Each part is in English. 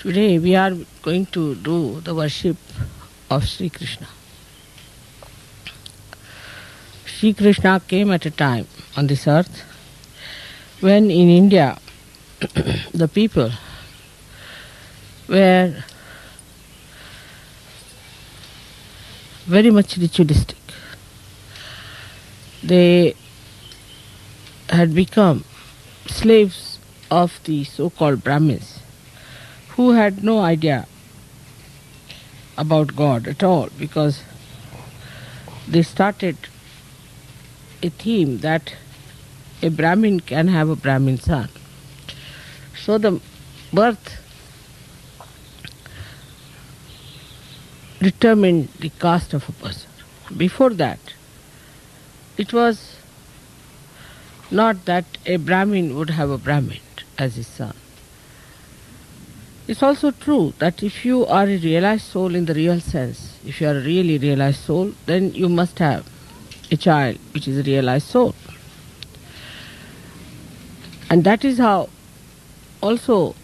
Today we are going to do the worship of Sri Krishna. Sri Krishna came at a time on this earth when in India the people were very much ritualistic. They had become slaves of the so-called Brahmins, who had no idea about God at all, because they started a theme that a Brahmin can have a Brahmin son. So the birth determined the caste of a person. Before that, it was not that a Brahmin would have a Brahmin as his son. It's also true that if you are a realized soul in the real sense, if you are a really realized soul, then you must have a child which is a realized soul. And that is how also,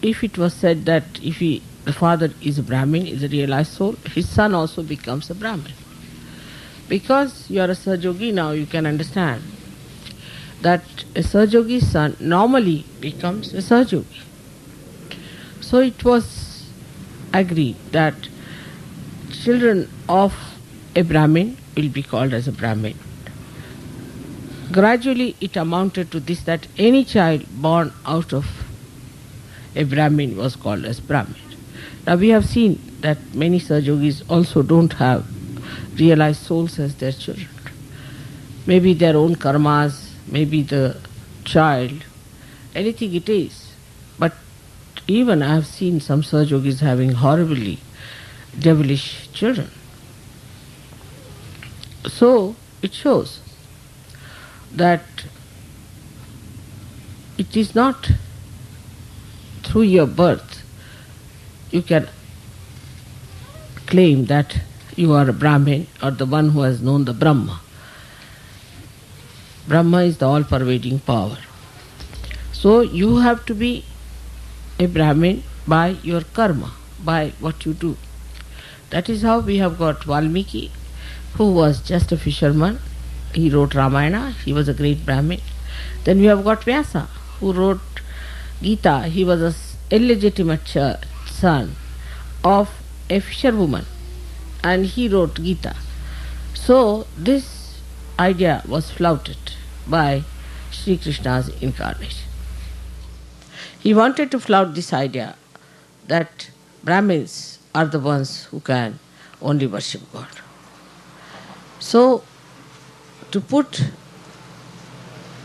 if it was said that if the father is a Brahmin, is a realized soul, his son also becomes a Brahmin. Because you are a Sahaja now, you can understand that a Sahaja son normally becomes a Sahaja. So it was agreed that children of a Brahmin will be called as a Brahmin. Gradually it amounted to this, that any child born out of a Brahmin was called as Brahmin. Now we have seen that many Sahajogis also don't have realized souls as their children. Maybe their own karmas, maybe the child, anything it is. But even I have seen some Sahajogis having horribly devilish children. So it shows that it is not through your birth you can claim that you are a Brahmin or the one who has known the Brahma. Brahma is the all-pervading power. So you have to be a Brahmin by your karma, by what you do. That is how we have got Valmiki, who was just a fisherman. He wrote Ramayana, he was a great Brahmin. Then we have got Vyasa, who wrote Gita. He was an illegitimate son of a fisherwoman, and he wrote Gita. So this idea was flouted by Sri Krishna's incarnation. He wanted to flout this idea that Brahmins are the ones who can only worship God. So, to put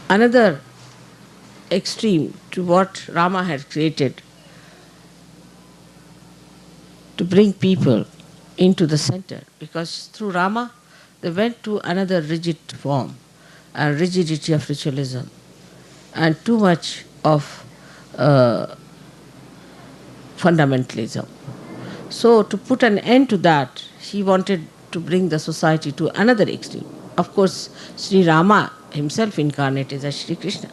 another extreme to what Rama had created, to bring people into the center, because through Rama they went to another rigid form, and rigidity of ritualism, and too much of fundamentalism. So to put an end to that, he wanted to bring the society to another extreme. Of course, Sri Rama himself incarnated as Sri Krishna.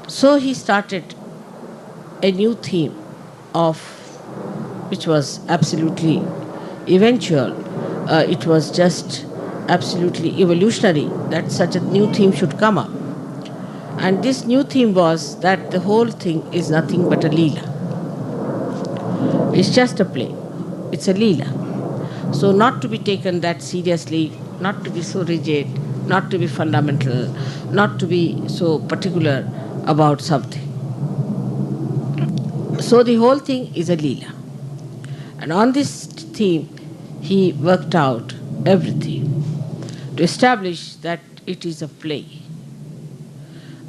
So he started a new theme which was absolutely eventual. It was just absolutely evolutionary that such a new theme should come up. And this new theme was that the whole thing is nothing but a Leela. It's just a play. It's a Leela. So not to be taken that seriously, not to be so rigid, not to be fundamental, not to be so particular about something. So the whole thing is a Leela. And on this theme, he worked out everything to establish that it is a play.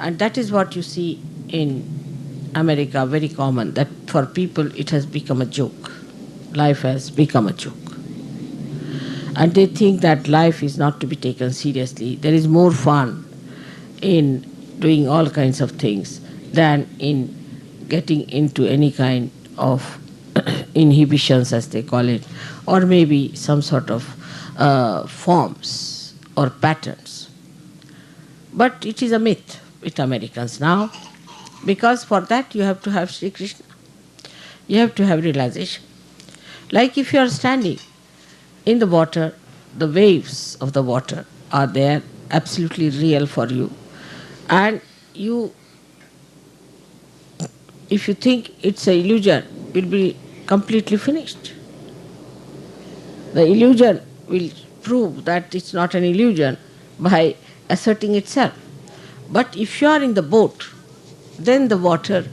And that is what you see in America, very common, that for people it has become a joke. Life has become a joke. And they think that life is not to be taken seriously. There is more fun in doing all kinds of things than in getting into any kind of inhibitions, as they call it, or maybe some sort of forms or patterns. But it is a myth with Americans now. Because for that you have to have Sri Krishna. You have to have realization. Like if you are standing in the water, the waves of the water are there, absolutely real for you. And you, if you think it's an illusion, will be completely finished. The illusion will prove that it's not an illusion by asserting itself. But if you are in the boat, then the water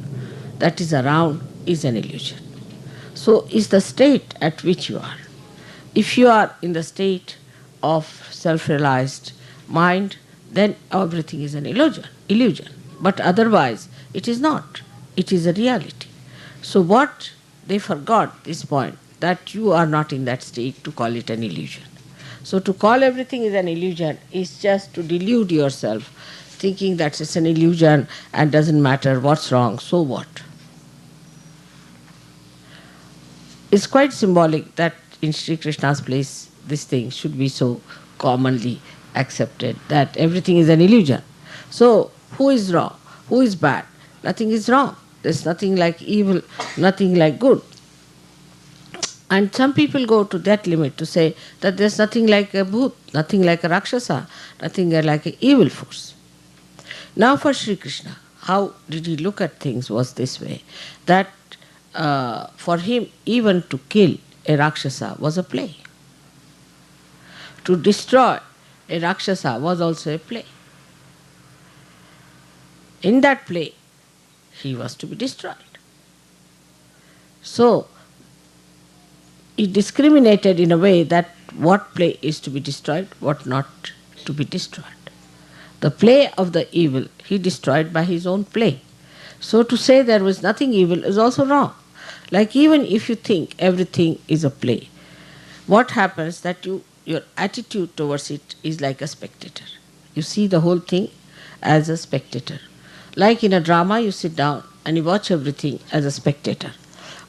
that is around is an illusion. So is the state at which you are. If you are in the state of self-realized mind, then everything is an illusion. But otherwise, it is not. It is a reality. So what they forgot this point, that you are not in that state to call it an illusion. So to call everything is an illusion is just to delude yourself, thinking that it's an illusion and doesn't matter what's wrong, so what? It's quite symbolic that in Sri Krishna's place, this thing should be so commonly accepted, that everything is an illusion. So, who is wrong? Who is bad? Nothing is wrong. There's nothing like evil, nothing like good. And some people go to that limit to say that there's nothing like a bhoot, nothing like a rakshasa, nothing like an evil force. Now for Sri Krishna, how did he look at things was this way, that for him, even to kill a Rakshasa was a play. To destroy a Rakshasa was also a play. In that play, he was to be destroyed. So, he discriminated in a way that what play is to be destroyed, what not to be destroyed. The play of the evil, he destroyed by his own play. So to say there was nothing evil is also wrong. Like even if you think everything is a play, what happens that your attitude towards it is like a spectator. You see the whole thing as a spectator. Like in a drama, you sit down and you watch everything as a spectator.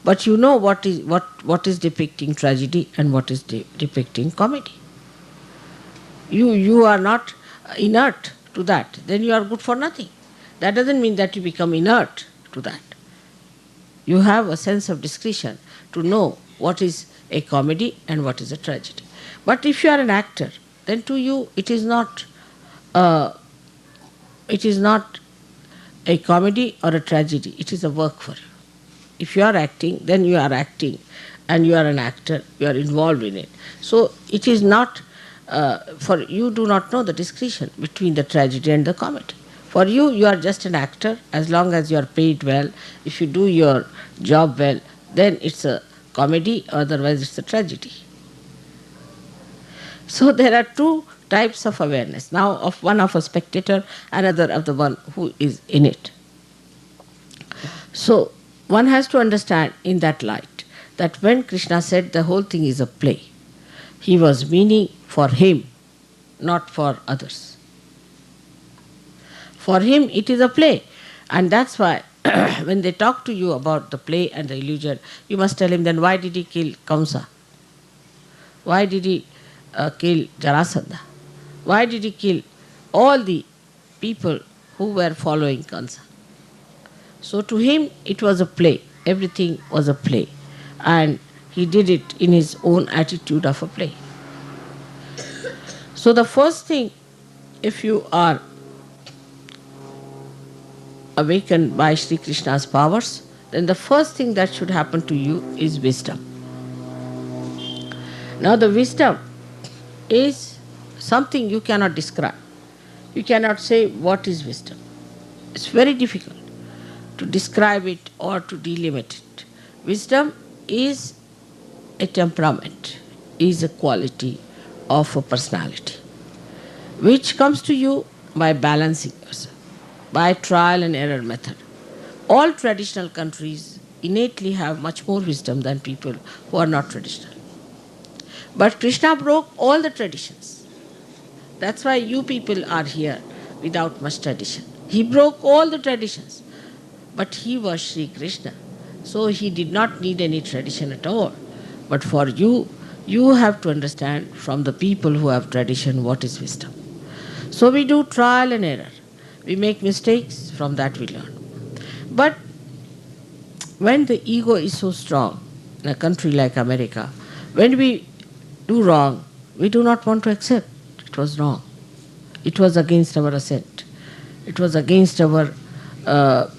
But you know what is depicting tragedy and what is depicting comedy. You are not inert to that, then you are good for nothing. That doesn't mean that you become inert to that. You have a sense of discretion to know what is a comedy and what is a tragedy. But if you are an actor, then to you it is not a comedy or a tragedy. It is a work for you. If you are acting, then you are acting, and you are an actor. You are involved in it. So it is not for you. Do not know the distinction between the tragedy and the comedy. For you, you are just an actor. As long as you are paid well, if you do your job well, then it's a comedy, otherwise it's a tragedy. So there are two types of awareness. Now of one of a spectator, another of the one who is in it. So one has to understand in that light that when Krishna said the whole thing is a play, he was meaning for him, not for others. For him, it is a play. And that's why when they talk to you about the play and the illusion, you must tell him, then why did he kill Kamsa? Why did he kill Jarasandha? Why did he kill all the people who were following Kamsa? So to him, it was a play. Everything was a play. And he did it in his own attitude of a play. So the first thing, if you are awakened by Sri Krishna's powers, then the first thing that should happen to you is wisdom. Now the wisdom is something you cannot describe. You cannot say what is wisdom. It's very difficult to describe it or to delimit it. Wisdom is a temperament, is a quality of a personality, which comes to you by balancing yourself, by trial and error method. All traditional countries innately have much more wisdom than people who are not traditional. But Krishna broke all the traditions. That's why you people are here without much tradition. He broke all the traditions. But he was Sri Krishna. So he did not need any tradition at all. But for you, you have to understand from the people who have tradition what is wisdom. So we do trial and error. We make mistakes, from that we learn. But when the ego is so strong, in a country like America, when we do wrong, we do not want to accept it was wrong. It was against our assent. It was against our uh,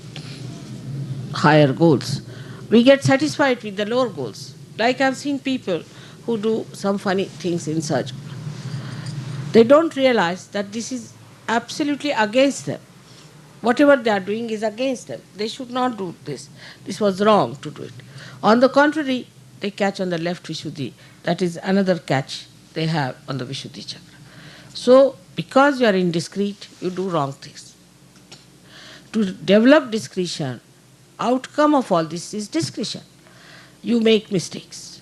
higher goals. We get satisfied with the lower goals. Like I've seen people who do some funny things in surgery. They don't realize that this is absolutely against them. Whatever they are doing is against them. They should not do this. This was wrong to do it. On the contrary, they catch on the left Vishuddhi. That is another catch they have on the Vishuddhi chakra. So, because you are indiscreet, you do wrong things. To develop discretion, outcome of all this is discretion. You make mistakes.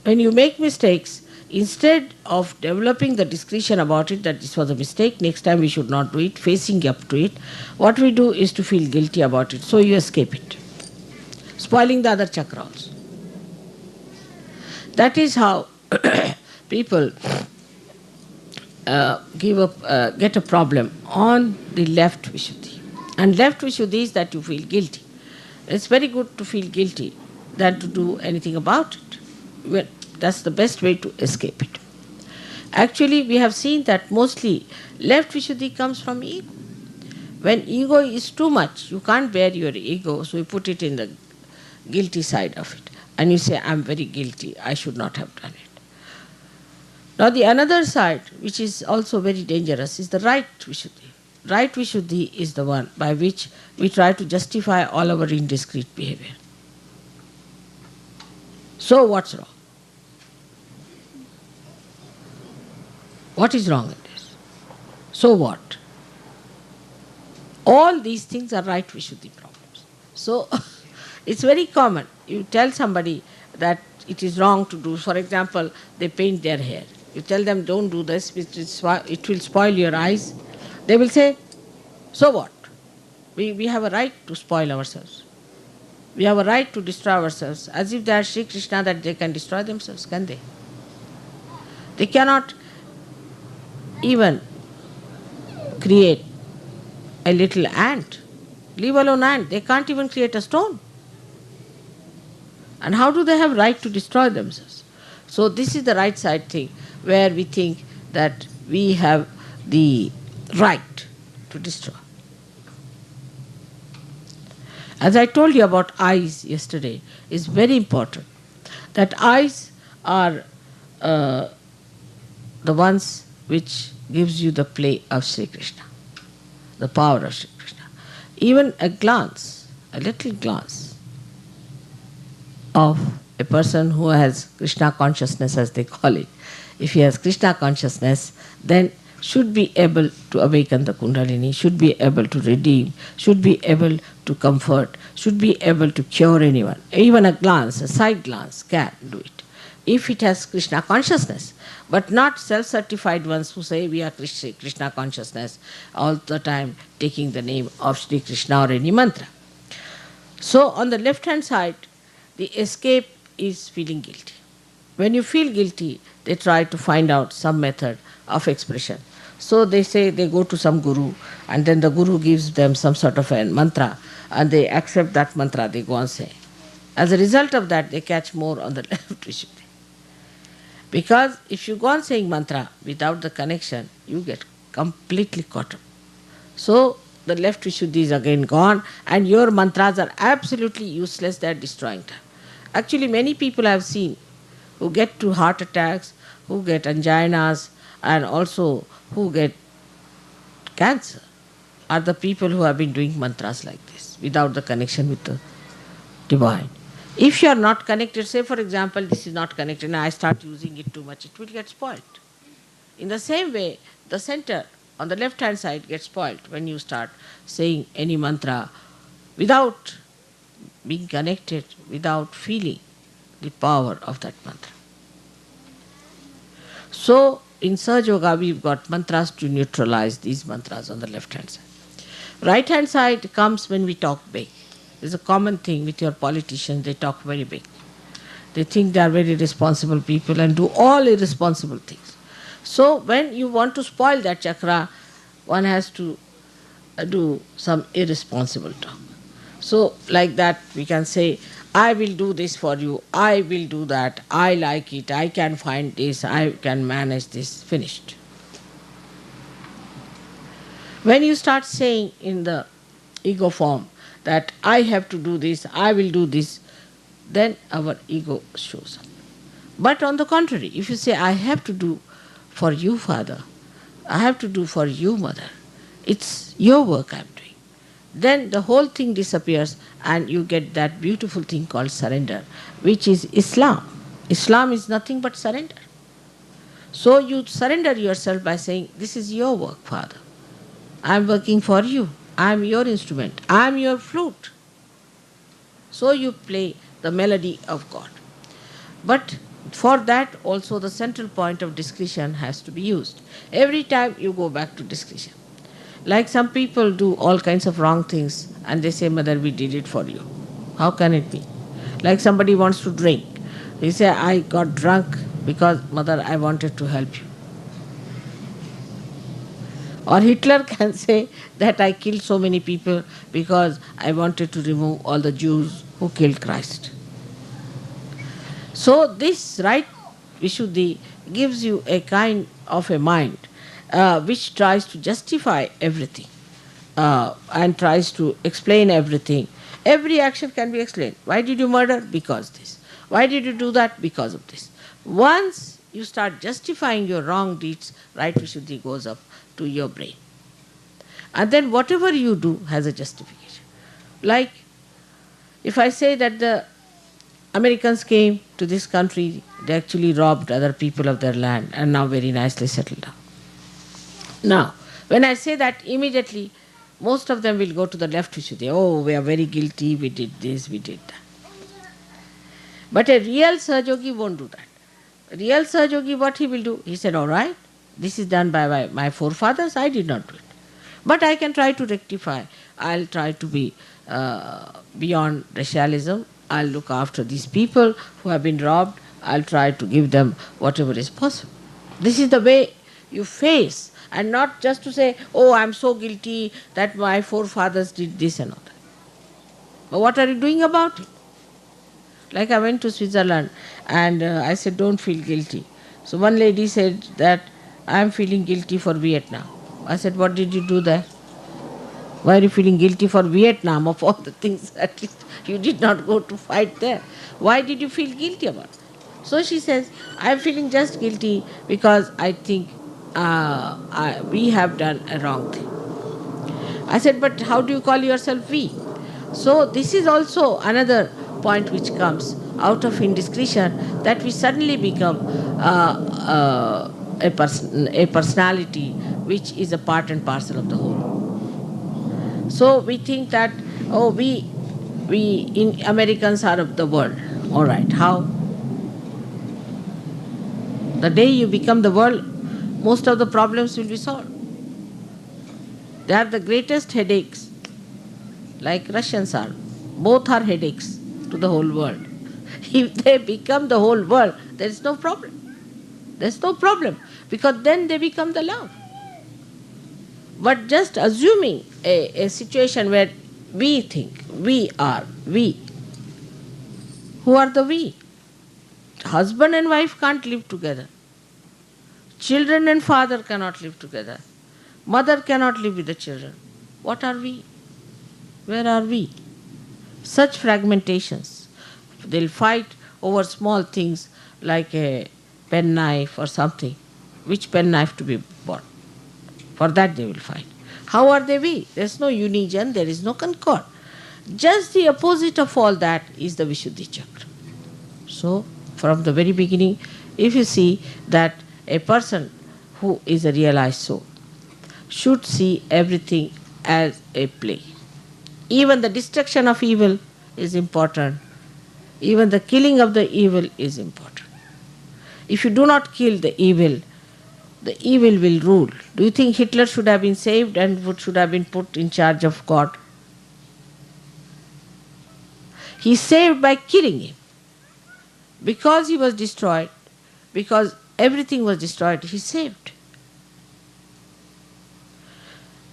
When you make mistakes, instead of developing the discretion about it, that this was a mistake, next time we should not do it, facing up to it, what we do is to feel guilty about it. So you escape it, spoiling the other chakra also. That is how people get a problem on the left Vishuddhi. And left Vishuddhi is that you feel guilty. It's very good to feel guilty than to do anything about it. Well, that's the best way to escape it. Actually, we have seen that mostly left Vishuddhi comes from ego. When ego is too much, you can't bear your ego, so you put it in the guilty side of it. And you say, I'm very guilty, I should not have done it. Now the another side, which is also very dangerous, is the right Vishuddhi. Right Vishuddhi is the one by which we try to justify all our indiscreet behavior. So what's wrong? What is wrong in this? So what? All these things are right Vishuddhi problems. So it's very common. You tell somebody that it is wrong to do. For example, they paint their hair. You tell them, don't do this, it will spoil your eyes. They will say, so what? We have a right to spoil ourselves. We have a right to destroy ourselves. As if they are Shri Krishna, that they can destroy themselves, can they? They cannot even create a little ant. Leave alone ant. They can't even create a stone. And how do they have right to destroy themselves? So this is the right side thing, where we think that we have the right to destroy. As I told you about eyes yesterday, it's very important that eyes are the ones which gives you the play of Sri Krishna, the power of Sri Krishna. Even a glance, a little glance of a person who has Krishna consciousness, as they call it, if he has Krishna consciousness, then should be able to awaken the Kundalini, should be able to redeem, should be able to comfort, should be able to cure anyone. Even a glance, a side glance can do it, if it has Krishna consciousness, but not self-certified ones who say we are Krishna consciousness all the time, taking the name of Shri Krishna or any mantra. So on the left-hand side, the escape is feeling guilty. When you feel guilty, they try to find out some method of expression. So they say they go to some guru, and then the guru gives them some sort of a mantra, and they accept that mantra, they go on saying. As a result of that, they catch more on the left Vishuddhi. Because if you go on saying mantra without the connection, you get completely caught up. So the left Vishuddhi is again gone, and your mantras are absolutely useless, they are destroying time. Actually, many people I have seen who get to heart attacks, who get anginas, and also who get cancer, are the people who have been doing mantras like this, without the connection with the divine. If you are not connected, say for example, this is not connected and I start using it too much, it will get spoiled. In the same way, the center on the left hand side gets spoiled when you start saying any mantra without being connected, without feeling the power of that mantra. So in Sahaja Yoga, we've got mantras to neutralize these mantras on the left hand side. Right hand side comes when we talk big. It's a common thing with your politicians, they talk very big. They think they are very responsible people and do all irresponsible things. So when you want to spoil that chakra, one has to do some irresponsible talk. So like that we can say, I will do this for you, I will do that, I like it, I can find this, I can manage this, finished. When you start saying in the ego form that I have to do this, I will do this, then our ego shows up. But on the contrary, if you say, I have to do for you, Father, I have to do for you, Mother, it's your work I'm doing, then the whole thing disappears and you get that beautiful thing called surrender, which is Islam. Islam is nothing but surrender. So you surrender yourself by saying, this is your work, Father. I'm working for you. I'm your instrument. I'm your flute. So you play the melody of God. But for that also the central point of discretion has to be used. Every time you go back to discretion. Like some people do all kinds of wrong things and they say, Mother, we did it for you. How can it be? Like somebody wants to drink. They say, I got drunk because, Mother, I wanted to help you. Or Hitler can say that I killed so many people because I wanted to remove all the Jews who killed Christ. So this right Vishuddhi gives you a kind of a mind which tries to justify everything and tries to explain everything. Every action can be explained. Why did you murder? Because this. Why did you do that? Because of this. Once you start justifying your wrong deeds, right Vishuddhi goes up to your brain. And then whatever you do has a justification. Like if I say that the Americans came to this country, they actually robbed other people of their land and now very nicely settled down. Now, when I say that, immediately most of them will go to the left Vishuddhi. Oh, we are very guilty, we did this, we did that. But a real Sahaja won't do that. A real Sahaja, what he will do? He said, all right, this is done by my forefathers, I did not do it. But I can try to rectify. I'll try to be beyond racialism. I'll look after these people who have been robbed. I'll try to give them whatever is possible. This is the way you face, and not just to say, oh, I'm so guilty that my forefathers did this and all that. But what are you doing about it? Like I went to Switzerland and I said, don't feel guilty. So one lady said that I'm feeling guilty for Vietnam. I said, what did you do there? Why are you feeling guilty for Vietnam? Of all the things, at least you did not go to fight there. Why did you feel guilty about it? So she says, I'm feeling just guilty because I think we have done a wrong thing. I said, but how do you call yourself we? So this is also another point which comes out of indiscretion, that we suddenly become a personality which is a part and parcel of the whole. So we think that, oh, we in Americans are of the world. All right, how? The day you become the world, most of the problems will be solved. They are the greatest headaches, like Russians are. Both are headaches to the whole world. If they become the whole world, there is no problem. There is no problem, because then they become the love. But just assuming a situation where we think we are we. Who are the we? Husband and wife can't live together. Children and father cannot live together. Mother cannot live with the children. What are we? Where are we? Such fragmentations. They'll fight over small things like a penknife or something. Which penknife to be bought? For that they will fight. How are they we? There is no union, there is no concord. Just the opposite of all that is the Vishuddhi Chakra. So, from the very beginning, if you see that a person who is a realized soul should see everything as a play. Even the destruction of evil is important. Even the killing of the evil is important. If you do not kill the evil will rule. Do you think Hitler should have been saved and should have been put in charge of God? He is saved by killing him. Because he was destroyed, because everything was destroyed, he is saved.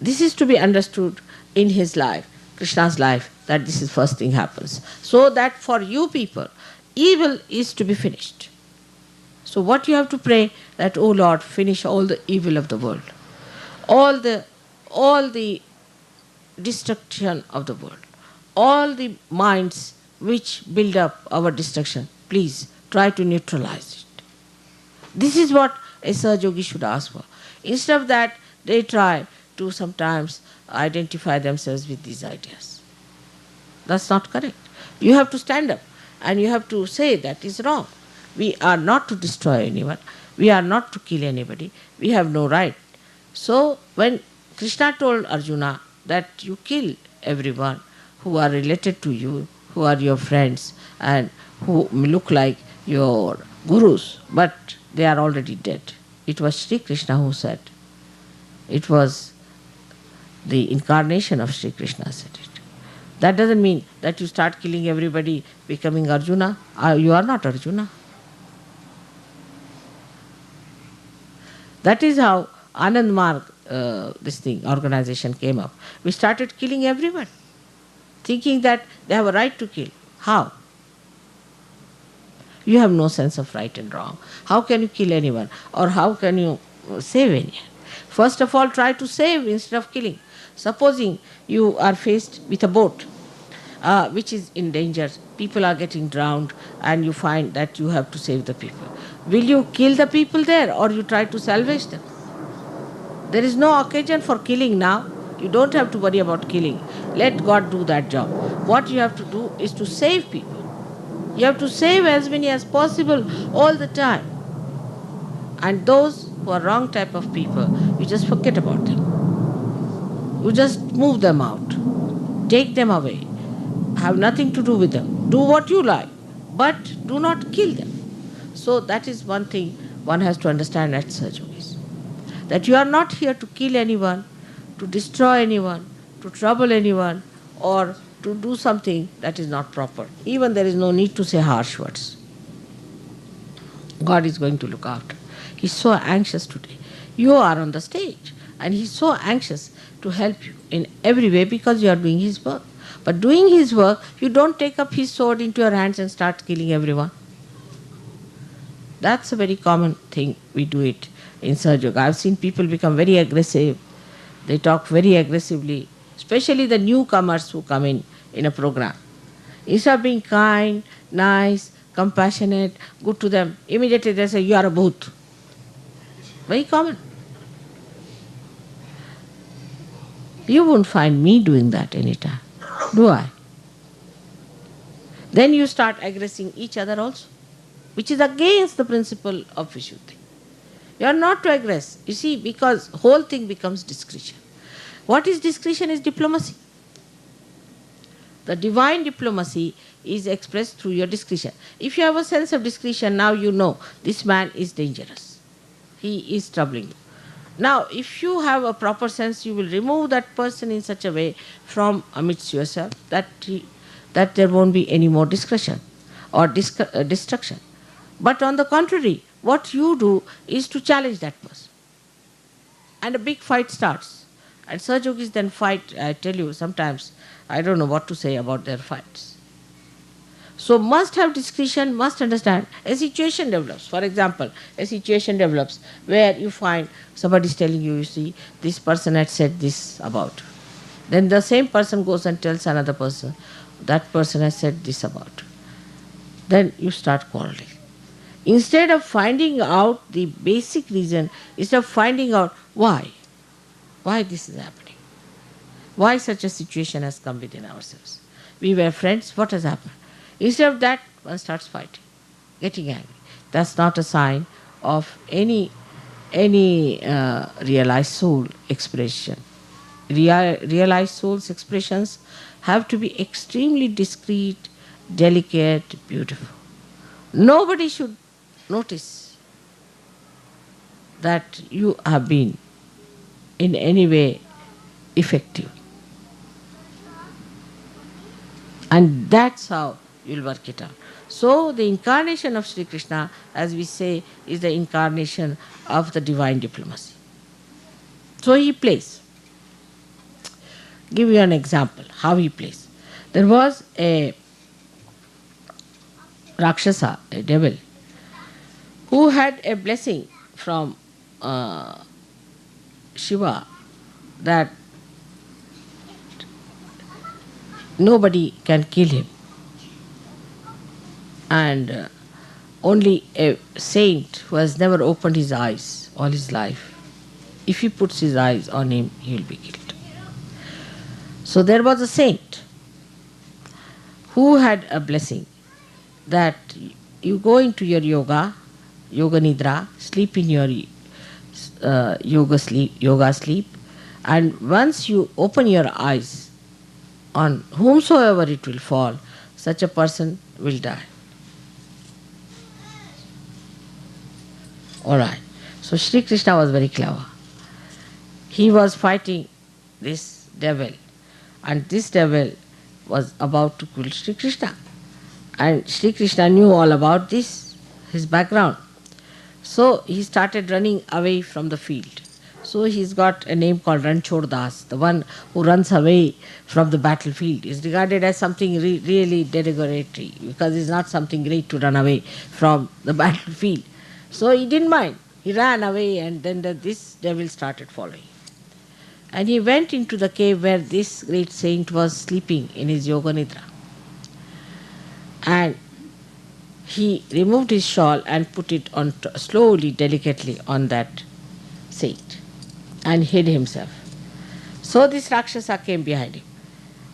This is to be understood in his life. Krishna's life, that this is first thing happens. So that for you people, evil is to be finished. So what you have to pray, that, O Lord, finish all the evil of the world, all the destruction of the world, all the minds which build up our destruction, please try to neutralize it. This is what a Sahaja Yogi should ask for. Instead of that, they try to sometimes identify themselves with these ideas. That's not correct. You have to stand up and you have to say that is wrong. We are not to destroy anyone. We are not to kill anybody. We have no right. So when Krishna told Arjuna that you kill everyone who are related to you, who are your friends and who look like your gurus, but they are already dead. It was Sri Krishna who said. It was the incarnation of Sri Krishna said it. That doesn't mean that you start killing everybody, becoming Arjuna. You are not Arjuna. That is how Anand Marg, organization came up. We started killing everyone, thinking that they have a right to kill. How? You have no sense of right and wrong. How can you kill anyone? Or how can you save anyone? First of all, try to save instead of killing. Supposing you are faced with a boat which is in danger, people are getting drowned, and you find that you have to save the people. Will you kill the people there, or you try to salvage them? There is no occasion for killing now. You don't have to worry about killing. Let God do that job. What you have to do is to save people. You have to save as many as possible all the time. And those who are wrong type of people, you just forget about them. You just move them out. Take them away. Have nothing to do with them. Do what you like, but do not kill them. So that is one thing one has to understand at Sahaja Yogis. That you are not here to kill anyone, to destroy anyone, to trouble anyone, or to do something that is not proper. Even there is no need to say harsh words. God is going to look after. He's so anxious today. You are on the stage and He's so anxious to help you in every way because you are doing His work. But doing His work, you don't take up His sword into your hands and start killing everyone. That's a very common thing. We do it in Sahaja Yoga. I've seen people become very aggressive. They talk very aggressively, especially the newcomers who come in a program. Instead of being kind, nice, compassionate, good to them, immediately they say, you are a bhoot. Very common. You won't find me doing that anytime, do I? Then you start aggressing each other also, which is against the principle of Vishuddhi. You are not to aggress. You see, because whole thing becomes discretion. What is discretion is diplomacy. The divine diplomacy is expressed through your discretion. If you have a sense of discretion, now you know this man is dangerous. He is troubling you. Now, if you have a proper sense, you will remove that person in such a way from amidst yourself that there won't be any more discretion or destruction. But on the contrary, what you do is to challenge that person. And a big fight starts. And Sahaja Yogis then fight, I tell you, sometimes I don't know what to say about their fights. So must have discretion, must understand. A situation develops. For example, a situation develops where you find somebody is telling you, you see, this person had said this about. Then the same person goes and tells another person, that person has said this about. Then you start quarreling. Instead of finding out the basic reason, instead of finding out why this is happening, why such a situation has come within ourselves. We were friends, what has happened? Instead of that, one starts fighting, getting angry. That's not a sign of any realized soul expression. Realized soul's expressions have to be extremely discreet, delicate, beautiful. Nobody should notice that you have been in any way effective. And that's how you'll work it out. So the incarnation of Sri Krishna, as we say, is the incarnation of the divine diplomacy. So he plays. give you an example how he plays. There was a Rakshasa, a devil, who had a blessing from Shiva that nobody can kill him. And only a saint who has never opened his eyes all his life, if he puts his eyes on him, he will be killed. So there was a saint who had a blessing that you go into your yoga nidra, sleep in your yoga sleep, and once you open your eyes on whomsoever it will fall, such a person will die. Alright. So Shri Krishna was very clever. He was fighting this devil, and this devil was about to kill Shri Krishna. And Shri Krishna knew all about this, his background. So he started running away from the field. So he's got a name called Ranchor Das. The one who runs away from the battlefield is regarded as something really derogatory, because it's not something great to run away from the battlefield. So he didn't mind. He ran away, and then this devil started following. And he went into the cave where this great saint was sleeping in his yoga nidra. And he removed his shawl and put it on slowly, delicately on that saint and hid himself. So this Rakshasa came behind him.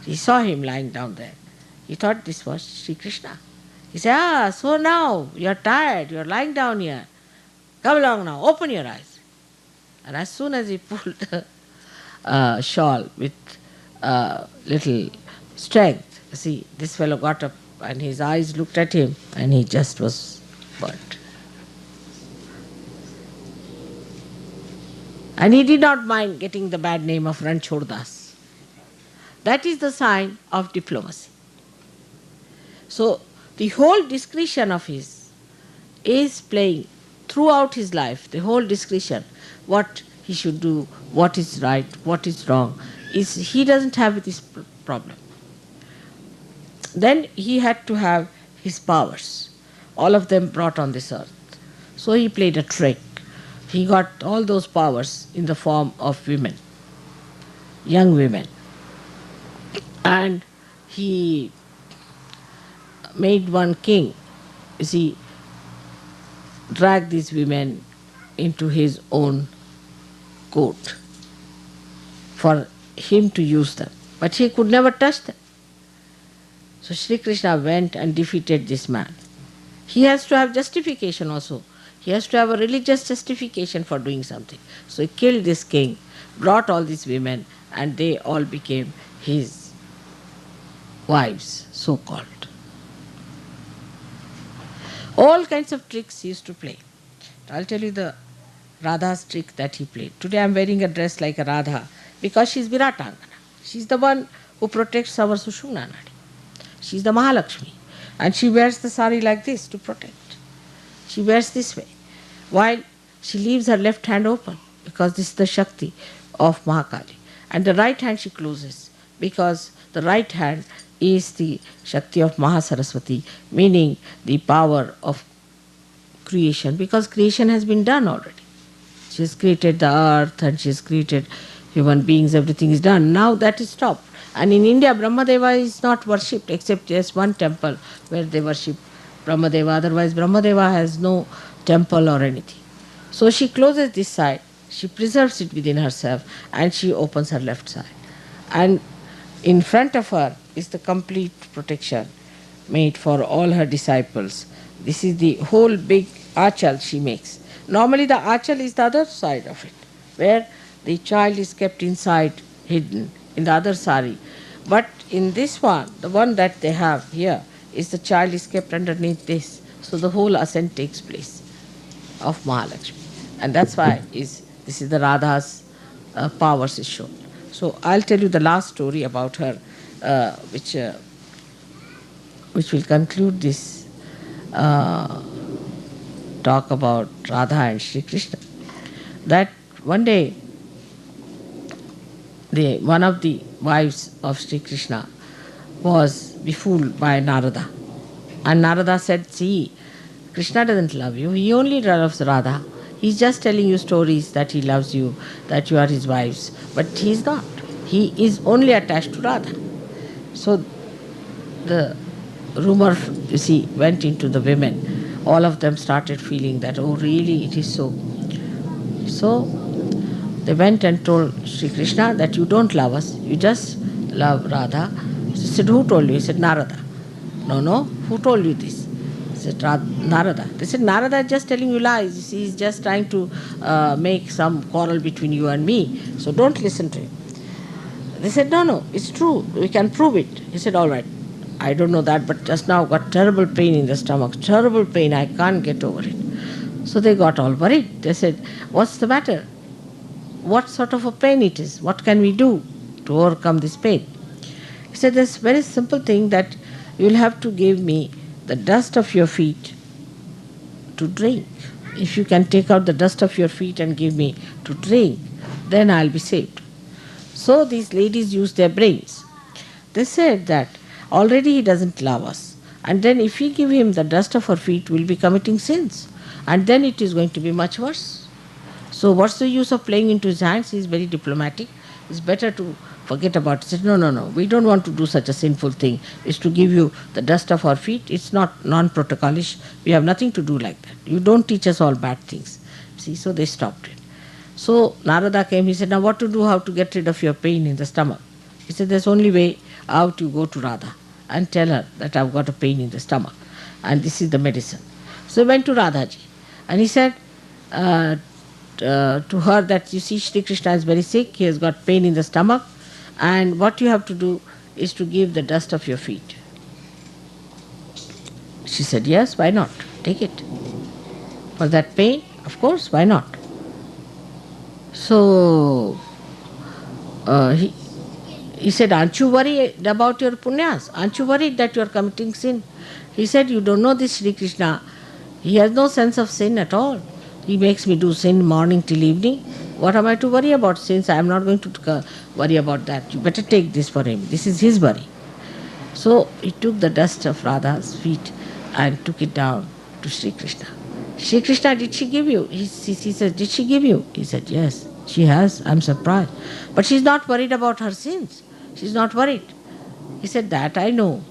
He saw him lying down there. He thought this was Sri Krishna. He said, so now you're tired, you're lying down here. Come along now, open your eyes. And as soon as he pulled the shawl with little strength, see, this fellow got up and his eyes looked at him and he just was burnt. And he did not mind getting the bad name of Ranchor Das. That is the sign of diplomacy. So the whole discretion of his is playing throughout his life, the whole discretion, what he should do, what is right, what is wrong, is he doesn't have this problem. Then he had to have his powers, all of them brought on this earth. So he played a trick. He got all those powers in the form of women, young women. And he made one king, you see, drag these women into his own court for him to use them. But he could never touch them. So Sri Krishna went and defeated this man. He has to have justification also. He has to have a religious justification for doing something. So he killed this king, brought all these women, and they all became his wives, so-called. All kinds of tricks he used to play. I'll tell you the Radha's trick that he played. Today I'm wearing a dress like a Radha because she's Viratangana. She's the one who protects our Sushumna Nadi. She's the Mahalakshmi. And she wears the sari like this to protect. She wears this way, while she leaves her left hand open because this is the Shakti of Mahakali. And the right hand she closes because the right hand is the Shakti of Mahasaraswati, meaning the power of creation, because creation has been done already. She has created the earth and she has created human beings, everything is done. Now that is stopped. And in India, Brahmadeva is not worshipped except just one temple where they worship Brahmadeva. Otherwise, Brahmadeva has no temple or anything. So she closes this side, she preserves it within herself, and she opens her left side. And in front of her is the complete protection made for all her disciples. This is the whole big achal she makes. Normally the achal is the other side of it, where the child is kept inside, hidden in the other sari. But in this one, the one that they have here, is the child is kept underneath this. So the whole ascent takes place of Mahalakshmi. And that's why this is the Radha's powers is shown. So I'll tell you the last story about her, which will conclude this talk about Radha and Shri Krishna. That one day one of the wives of Sri Krishna was befooled by Narada. And Narada said, see, Krishna doesn't love you, he only loves Radha. He's just telling you stories that he loves you, that you are his wives, but he's not. He is only attached to Radha. So the rumor, you see, went into the women. All of them started feeling that, oh really, it is so. So they went and told Sri Krishna that you don't love us, you just love Radha. He said, who told you? He said, Narada. No, who told you this? He said, Narada. They said, Narada is just telling you lies. You see, he's just trying to make some quarrel between you and me. So don't listen to him. They said, no, it's true. We can prove it. He said, all right. I don't know that, but just now I've got terrible pain in the stomach. Terrible pain. I can't get over it. So they got all worried. They said, what's the matter? What sort of a pain it is? What can we do to overcome this pain? He said, there's a very simple thing that you'll have to give me the dust of your feet to drink. If you can take out the dust of your feet and give me to drink, then I'll be saved. So these ladies used their brains. They said that already he doesn't love us. And then if we give him the dust of our feet, we'll be committing sins. And then it is going to be much worse. So what's the use of playing into his hands? He's very diplomatic. It's better to forget about it. He said, no, we don't want to do such a sinful thing. It's to give you the dust of our feet. It's not non-protocolish. We have nothing to do like that. You don't teach us all bad things. See, so they stopped it. So Narada came, he said, now what to do, how to get rid of your pain in the stomach? He said, there's only way out, you go to Radha and tell her that I've got a pain in the stomach and this is the medicine. So he went to Radhaji and he said to her that, you see, Shri Krishna is very sick, he has got pain in the stomach, and what you have to do is to give the dust of your feet. She said, yes, why not? Take it. For that pain, of course, why not? So he said, aren't you worried about your punyas? Aren't you worried that you are committing sin? He said, you don't know this Shri Krishna. He has no sense of sin at all. He makes me do sin morning till evening. What am I to worry about sins? I am not going to worry about that. You better take this for him. This is his worry. So he took the dust of Radha's feet and took it down to Shri Krishna. Shri Krishna, did she give you? He said, did she give you? He said, yes, she has. I'm surprised. But she's not worried about her sins. She's not worried. He said, that I know.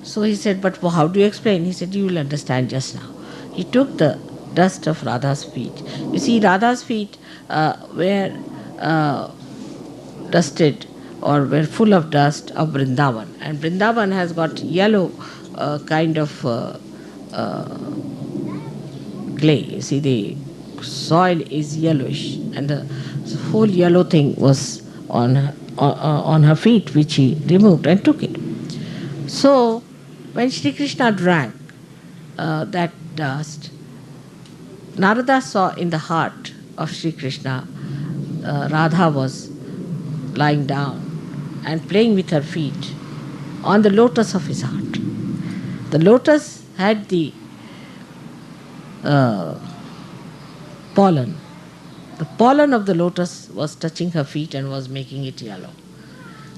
So he said, but how do you explain? He said, you will understand just now. He took the dust of Radha's feet. You see, Radha's feet were dusted or were full of dust of Vrindavan. And Vrindavan has got yellow kind of clay. You see, the soil is yellowish and the whole yellow thing was on her feet, which he removed and took it. So when Shri Krishna drank that dust, Narada saw in the heart of Shri Krishna, Radha was lying down and playing with her feet on the lotus of his heart. The lotus had the pollen. The pollen of the lotus was touching her feet and was making it yellow.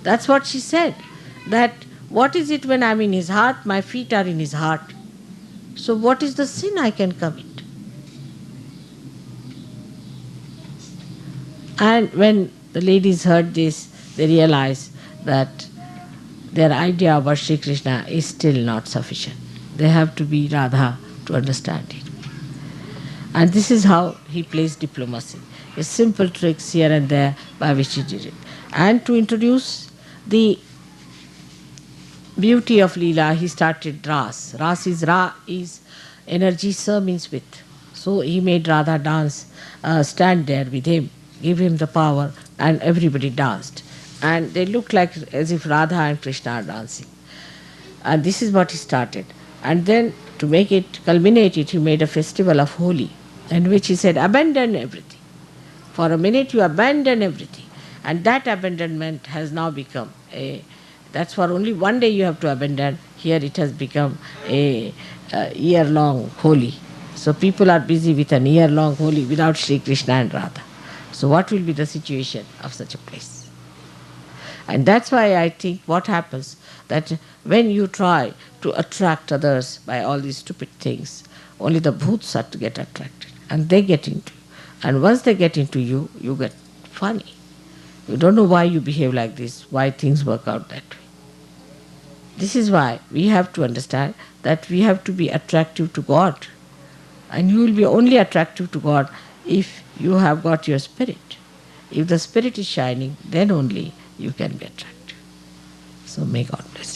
That's what she said, that what is it when I'm in his heart? My feet are in his heart. So what is the sin I can commit? And when the ladies heard this, they realized that their idea about Shri Krishna is still not sufficient. They have to be Radha to understand it. And this is how he plays diplomacy. His simple tricks here and there by which he did it. And to introduce the beauty of Leela, he started Ras. Ras is Ra is energy, Sa means with. So he made Radha dance, stand there with him, give him the power, and everybody danced. And they looked like as if Radha and Krishna are dancing. And this is what he started. And then to make it, culminate it, he made a festival of Holi, in which he said, abandon everything. For a minute you abandon everything. And that abandonment has now become that's for only one day you have to abandon. Here it has become a year-long Holi. So people are busy with an year-long Holi without Sri Krishna and Radha. So what will be the situation of such a place? And that's why I think what happens, that when you try to attract others by all these stupid things, only the bhoots are to get attracted. And they get into you. And once they get into you, you get funny. You don't know why you behave like this, why things work out that way. This is why we have to understand that we have to be attractive to God. And you will be only attractive to God if you have got your spirit. If the spirit is shining, then only you can be attractive. So may God bless you.